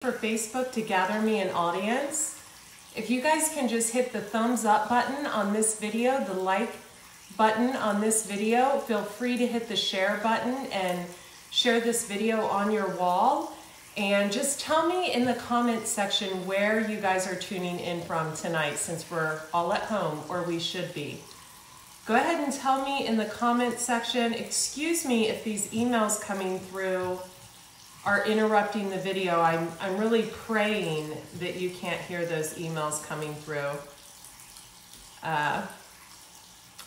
for Facebook to gather me an audience. If you guys can just hit the thumbs up button on this video, the like button on this video, feel free to hit the share button and share this video on your wall. And just tell me in the comment section where you guys are tuning in from tonight, since we're all at home, or we should be. Go ahead and tell me in the comment section. Excuse me if these emails coming through are interrupting the video. I'm really praying that you can't hear those emails coming through.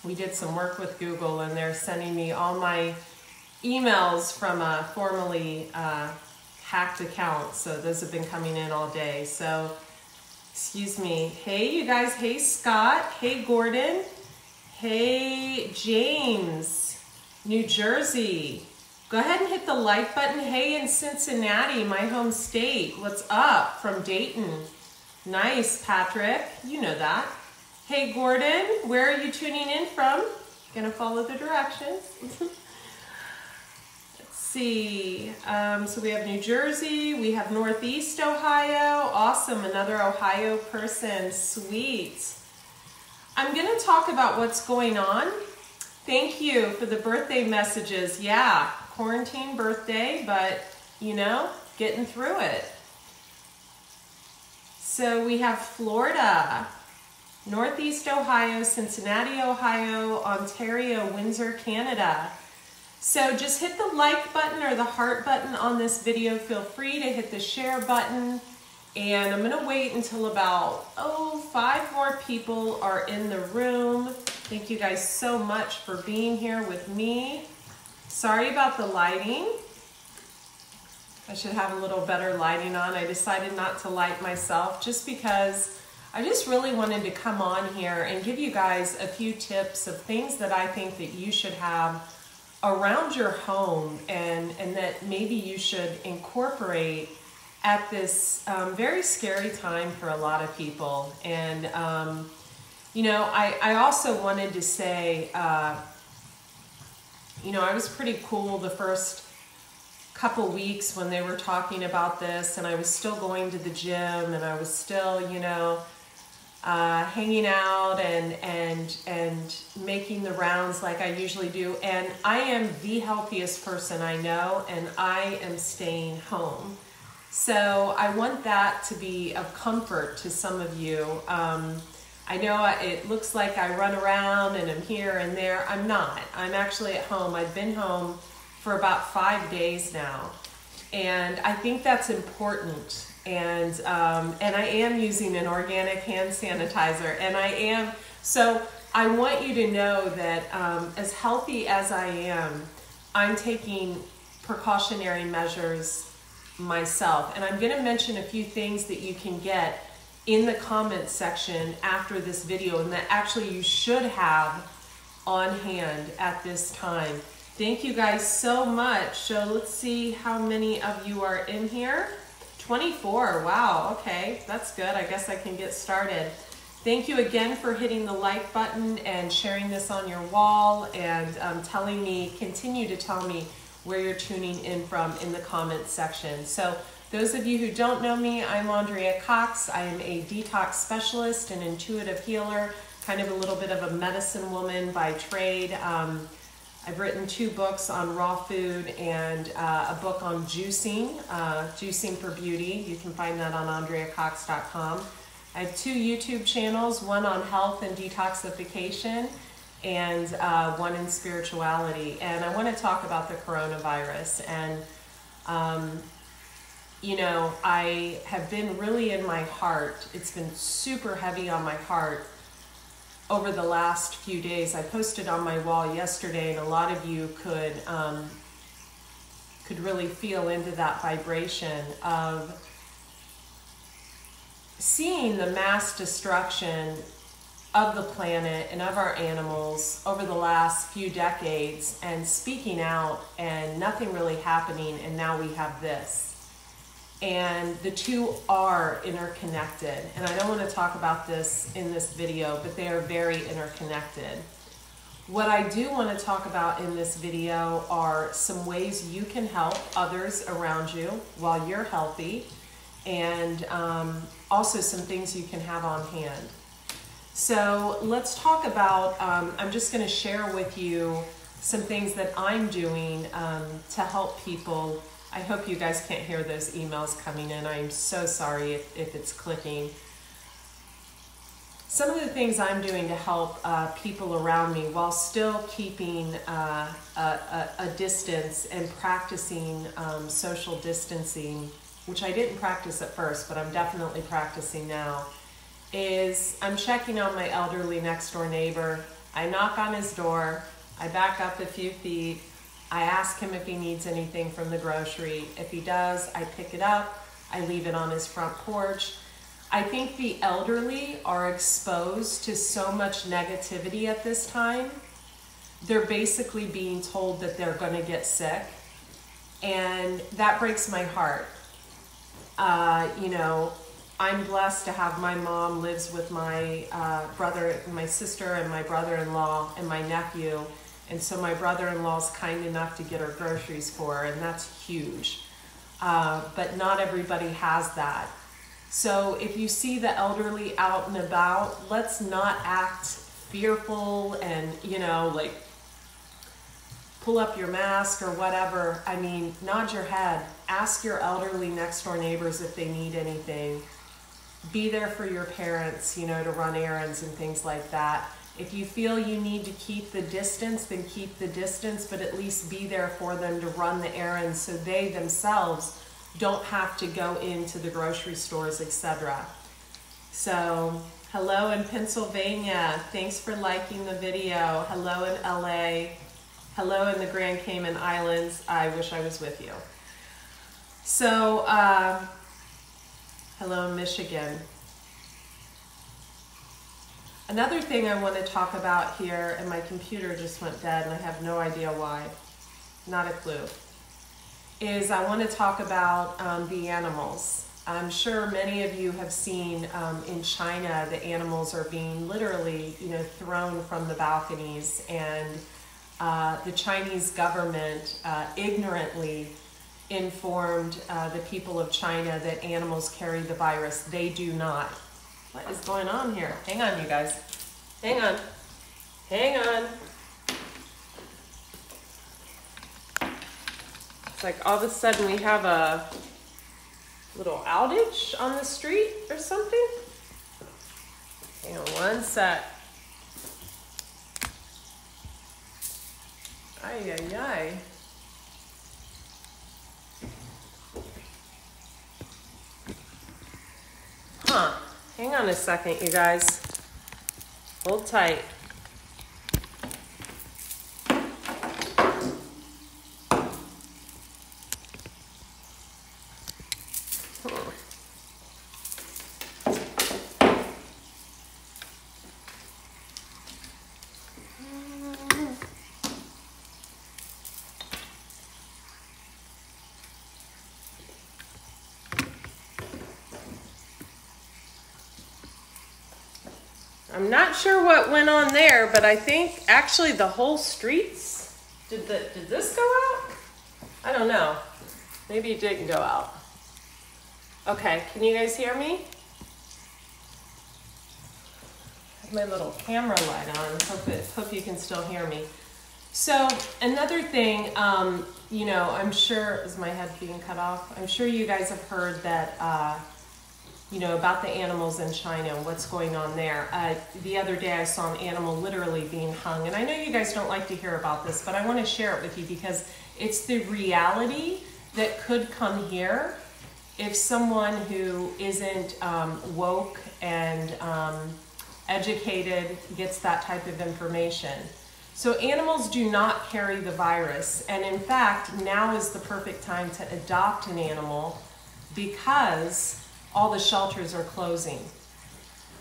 We did some work with Google and they're sending me all my emails from a formerly hacked account. So those have been coming in all day. So excuse me. Hey you guys, hey Scott, hey Gordon, hey James, New Jersey. Go ahead and hit the like button. Hey, in Cincinnati, my home state. What's up from Dayton? Nice, Patrick. You know that. Hey, Gordon, where are you tuning in from? Gonna follow the directions. Let's see. So we have New Jersey. We have Northeast Ohio. Awesome, another Ohio person. Sweet. I'm gonna talk about what's going on. Thank you for the birthday messages. Yeah. Quarantine birthday, but you know, getting through it. So we have Florida, Northeast Ohio, Cincinnati, Ohio, Ontario, Windsor, Canada. So just hit the like button or the heart button on this video. Feel free to hit the share button. And I'm gonna wait until about, 5 more people are in the room. Thank you guys so much for being here with me. Sorry about the lighting. I should have a little better lighting on. I decided not to light myself just because I just really wanted to come on here and give you guys a few tips of things that I think that you should have around your home and that maybe you should incorporate at this very scary time for a lot of people. And, you know, I also wanted to say, you know, I was pretty cool the first couple weeks when they were talking about this, and I was still going to the gym, and I was still, you know, hanging out and making the rounds like I usually do. And I am the healthiest person I know, and I am staying home. So I want that to be of comfort to some of you. I know it looks like I run around and I'm here and there. I'm not. I'm actually at home. I've been home for about 5 days now. And I think that's important. And I am using an organic hand sanitizer. And I am, so I want you to know that as healthy as I am, I'm taking precautionary measures myself. And I'm going to mention a few things that you can get in the comment section after this video, and that actually you should have on hand at this time. Thank you guys so much. So let's see how many of you are in here. 24, wow, okay, that's good. I guess I can get started. Thank you again for hitting the like button and sharing this on your wall and continue to tell me where you're tuning in from in the comment section. So those of you who don't know me, I'm Andrea Cox. I am a detox specialist, an intuitive healer, kind of a little bit of a medicine woman by trade. I've written 2 books on raw food and a book on juicing, Juicing for Beauty. You can find that on andreacox.com. I have 2 YouTube channels, one on health and detoxification and one in spirituality. And I want to talk about the coronavirus. And you know, I have been really in my heart. It's been super heavy on my heart over the last few days. I posted on my wall yesterday, and a lot of you could really feel into that vibration of seeing the mass destruction of the planet and of our animals over the last few decades, and speaking out and nothing really happening, and now we have this. And the two are interconnected. And I don't want to talk about this in this video, but they are very interconnected. What I do want to talk about in this video are some ways you can help others around you while you're healthy, and also some things you can have on hand. So let's talk about, I'm just going to share with you some things that I'm doing to help people. I hope you guys can't hear those emails coming in. I'm so sorry if it's clicking. Some of the things I'm doing to help people around me while still keeping a distance and practicing social distancing, which I didn't practice at first, but I'm definitely practicing now, is I'm checking on my elderly next door neighbor. I knock on his door, I back up a few feet, I ask him if he needs anything from the grocery. If he does, I pick it up, I leave it on his front porch. I think the elderly are exposed to so much negativity at this time. They're basically being told that they're going to get sick, and that breaks my heart. You know, I'm blessed to have my mom lives with my brother, my sister, and my brother-in-law and my nephew, and so my brother-in-law's kind enough to get her groceries for her, and that's huge. But not everybody has that. So if you see the elderly out and about, let's not act fearful and, you know, like pull up your mask or whatever. I mean, nod your head. Ask your elderly next door neighbors if they need anything. Be there for your parents, you know, to run errands and things like that. If you feel you need to keep the distance, then keep the distance, but at least be there for them to run the errands so they themselves don't have to go into the grocery stores, etc. So, hello in Pennsylvania. Thanks for liking the video. Hello in LA. Hello in the Grand Cayman Islands. I wish I was with you. So, hello in Michigan. Another thing I want to talk about here, and my computer just went dead and I have no idea why. Not a clue. Is I want to talk about the animals. I'm sure many of you have seen in China, the animals are being literally, you know, thrown from the balconies, and the Chinese government ignorantly informed the people of China that animals carry the virus. They do not. What is going on here? Hang on, you guys. Hang on. Hang on. Like all of a sudden we have a little outage on the street or something. Hang on one sec. Ay, ay, ay. Huh. Hang on a second, you guys. Hold tight. I'm not sure what went on there, but I think actually the whole streets, did this go out? I don't know. Maybe it didn't go out. Okay, can you guys hear me? I have my little camera light on. Hope you can still hear me. So another thing, you know, I'm sure, is my head being cut off? I'm sure you guys have heard that, you know, about the animals in China and what's going on there. The other day I saw an animal literally being hung, and I know you guys don't like to hear about this, but I want to share it with you because it's the reality that could come here if someone who isn't woke and educated gets that type of information. So animals do not carry the virus, and in fact, now is the perfect time to adopt an animal because all the shelters are closing,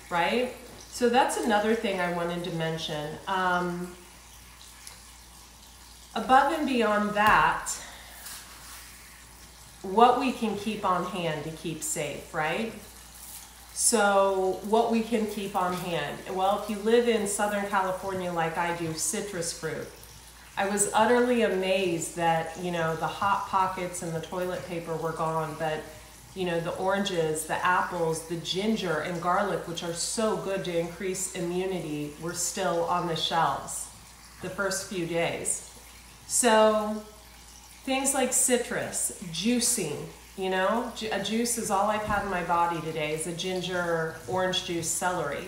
right? So that's another thing I wanted to mention. Above and beyond that, what we can keep on hand to keep safe, right? So what we can keep on hand. Well, if you live in Southern California like I do, citrus fruit. I was utterly amazed that, you know, the Hot Pockets and the toilet paper were gone, but you know, the oranges, the apples, the ginger and garlic, which are so good to increase immunity, were still on the shelves the first few days. So things like citrus, juicing, you know, a juice is all I've had in my body today is a ginger, orange juice, celery.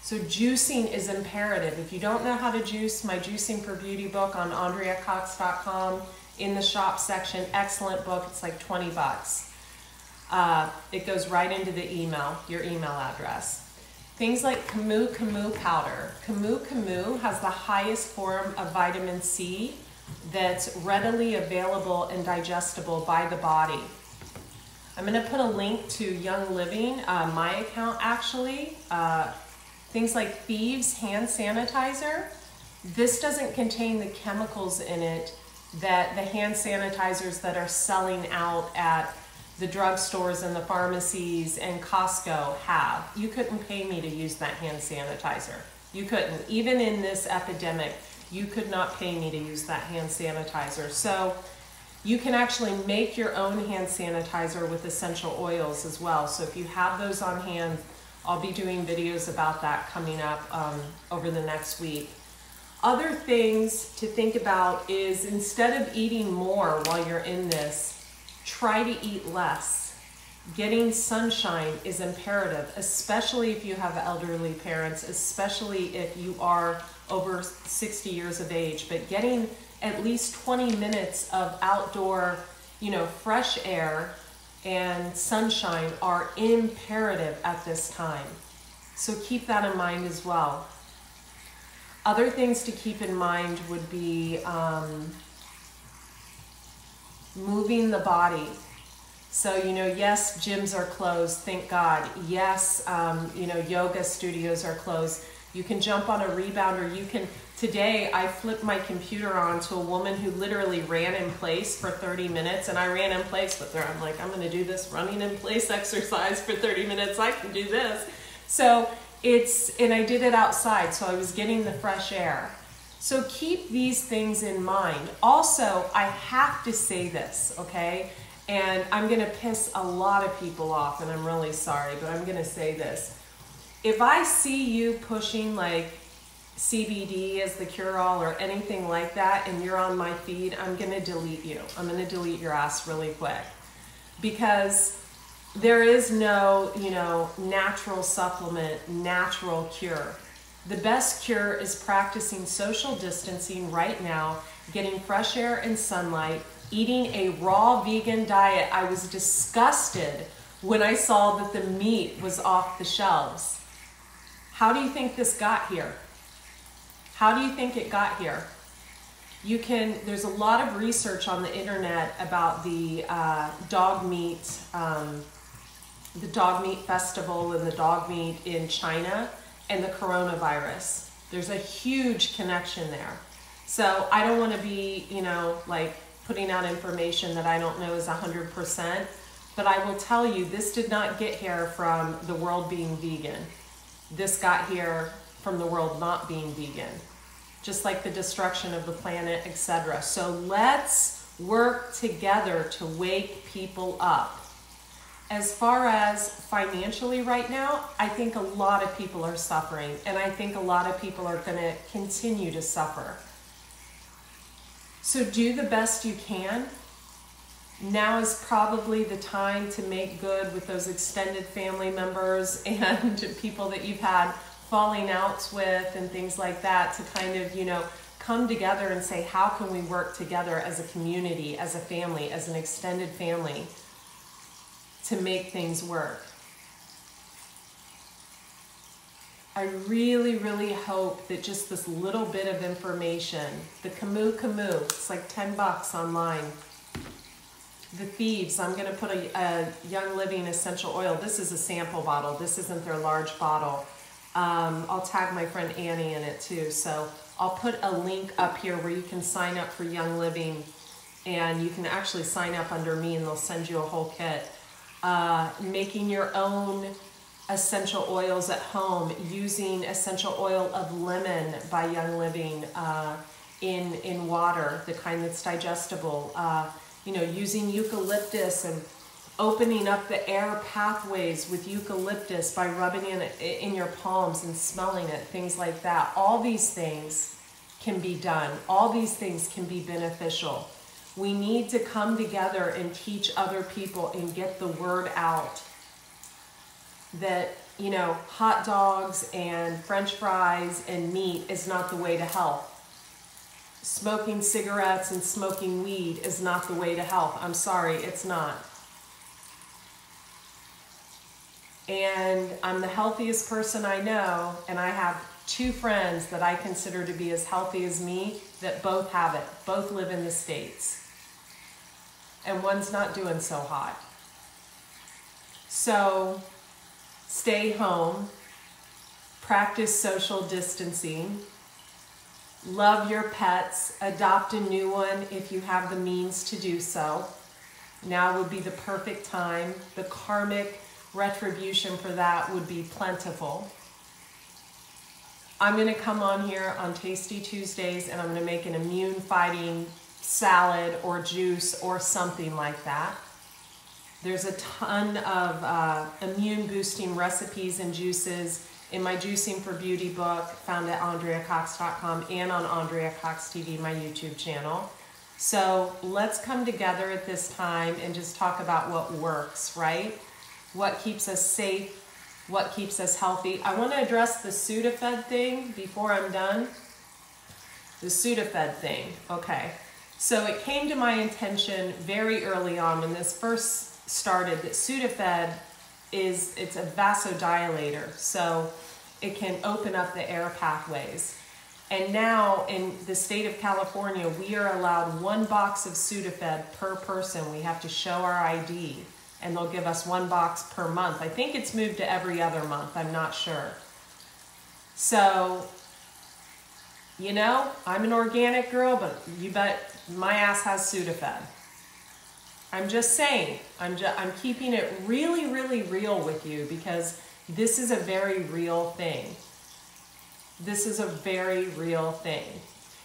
So juicing is imperative. If you don't know how to juice, my Juicing for Beauty book on AndreaCox.com in the shop section, excellent book. It's like 20 bucks. It goes right into the email, your email address. Things like Camu Camu powder. Camu Camu has the highest form of vitamin C that's readily available and digestible by the body. I'm going to put a link to Young Living, my account actually. Things like Thieves hand sanitizer. This doesn't contain the chemicals in it that the hand sanitizers that are selling out at the drugstores and the pharmacies and Costco have. You couldn't pay me to use that hand sanitizer. You couldn't. Even in this epidemic, you could not pay me to use that hand sanitizer. So you can actually make your own hand sanitizer with essential oils as well. So if you have those on hand, I'll be doing videos about that coming up over the next week. Other things to think about is instead of eating more while you're in this, try to eat less. Getting sunshine is imperative, especially if you have elderly parents, especially if you are over 60 years of age, but getting at least 20 minutes of outdoor, you know, fresh air and sunshine are imperative at this time. So keep that in mind as well. Other things to keep in mind would be moving the body. So, you know, yes, gyms are closed, thank God. Yes, you know, yoga studios are closed. You can jump on a rebounder. You can, today I flipped my computer on to a woman who literally ran in place for 30 minutes and I ran in place with her. I'm like, I'm gonna do this running in place exercise for 30 minutes. I can do this. So and I did it outside, so I was getting the fresh air. So keep these things in mind. Also, I have to say this, okay? And I'm gonna piss a lot of people off and I'm really sorry, but I'm gonna say this. If I see you pushing like CBD as the cure-all or anything like that and you're on my feed, I'm gonna delete you. I'm gonna delete your ass really quick. Because there is no, you know, natural supplement, natural cure. The best cure is practicing social distancing right now, getting fresh air and sunlight, eating a raw vegan diet. I was disgusted when I saw that the meat was off the shelves. How do you think this got here? How do you think it got here? There's a lot of research on the internet about the dog meat festival and the dog meat in China and the coronavirus. There's a huge connection there. So I don't want to be, you know, like putting out information that I don't know is 100%, but I will tell you this did not get here from the world being vegan. This got here from the world not being vegan, just like the destruction of the planet, etc. So let's work together to wake people up. As far as financially right now, I think a lot of people are suffering, and I think a lot of people are going to continue to suffer. So do the best you can. Now is probably the time to make good with those extended family members and people that you've had falling outs with and things like that, to kind of, you know, come together and say, how can we work together as a community, as a family, as an extended family to make things work. I really, really hope that just this little bit of information, the Camu Camu, it's like 10 bucks online. The Thieves, I'm gonna put a Young Living essential oil. This is a sample bottle. This isn't their large bottle. I'll tag my friend Annie in it too. So I'll put a link up here where you can sign up for Young Living, and you can actually sign up under me and they'll send you a whole kit. Making your own essential oils at home, using essential oil of lemon by Young Living in water, the kind that's digestible. You know, using eucalyptus and opening up the air pathways with eucalyptus by rubbing it in your palms and smelling it, things like that. All these things can be done. All these things can be beneficial. We need to come together and teach other people and get the word out that, you know, hot dogs and French fries and meat is not the way to health. Smoking cigarettes and smoking weed is not the way to health. I'm sorry, it's not. And I'm the healthiest person I know, and I have 2 friends that I consider to be as healthy as me that both have it. Both live in the States. And one's not doing so hot. So stay home, practice social distancing, love your pets, adopt a new one if you have the means to do so. Now would be the perfect time. The karmic retribution for that would be plentiful. I'm going to come on here on Tasty Tuesdays and I'm going to make an immune fighting salad or juice or something like that. There's a ton of immune boosting recipes and juices in my Juicing for Beauty book, found at AndreaCox.com and on Andrea Cox TV, my YouTube channel. So let's come together at this time and just talk about what works, right? What keeps us safe, what keeps us healthy. I want to address the Sudafed thing before I'm done. The Sudafed thing, okay. So it came to my attention very early on when this first started that Sudafed it's a vasodilator, so it can open up the air pathways. And now in the state of California, we are allowed 1 box of Sudafed per person. We have to show our ID, and they'll give us 1 box per month. I think it's moved to every other month, I'm not sure. So, you know, I'm an organic girl, but you bet my ass has Sudafed. I'm just saying, I'm keeping it really, really real with you because this is a very real thing. This is a very real thing.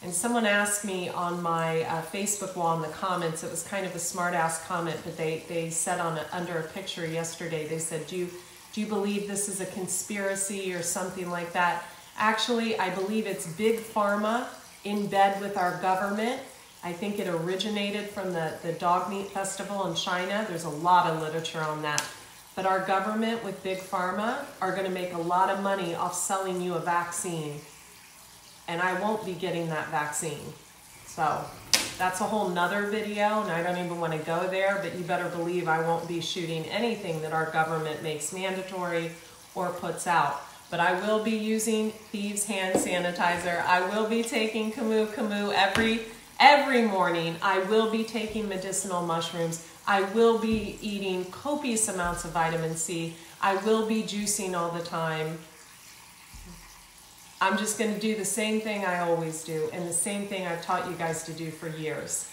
And someone asked me on my Facebook wall in the comments, it was kind of a smart ass comment, but they said under a picture yesterday, they said, do you believe this is a conspiracy or something like that? Actually, I believe it's big pharma in bed with our government. I think it originated from the dog meat festival in China. There's a lot of literature on that. But our government with big pharma are going to make a lot of money off selling you a vaccine. And I won't be getting that vaccine. So that's a whole nother video, and I don't even want to go there, but you better believe I won't be shooting anything that our government makes mandatory or puts out. But I will be using Thieves hand sanitizer. I will be taking Camus every morning. I will be taking medicinal mushrooms. I will be eating copious amounts of vitamin C. I will be juicing all the time. I'm just going to do the same thing I always do and the same thing I've taught you guys to do for years.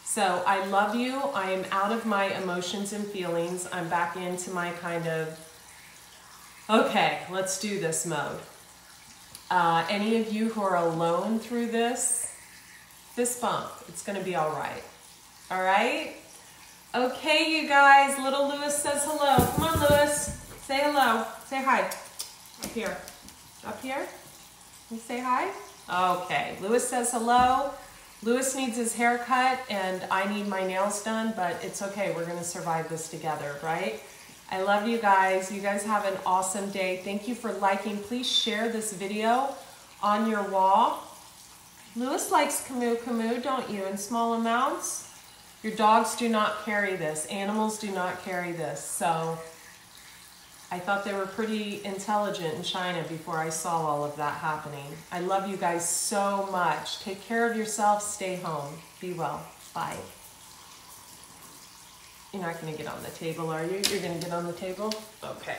So I love you. I am out of my emotions and feelings. I'm back into my kind of, okay, let's do this mode. Any of you who are alone through this, fist bump. It's going to be all right. All right? Okay, you guys. Little Lewis says hello. Come on, Lewis. Say hello. Say hi. Up here. Up here? You say hi? Okay. Lewis says hello. Lewis needs his hair cut, and I need my nails done, but it's okay. We're going to survive this together, right? I love you guys. You guys have an awesome day. Thank you for liking. Please share this video on your wall. Lewis likes Camus, don't you, in small amounts? Your dogs do not carry this. Animals do not carry this. So I thought they were pretty intelligent in China before I saw all of that happening. I love you guys so much. Take care of yourself. Stay home. Be well. Bye. You're not going to get on the table, are you? You're going to get on the table? Okay.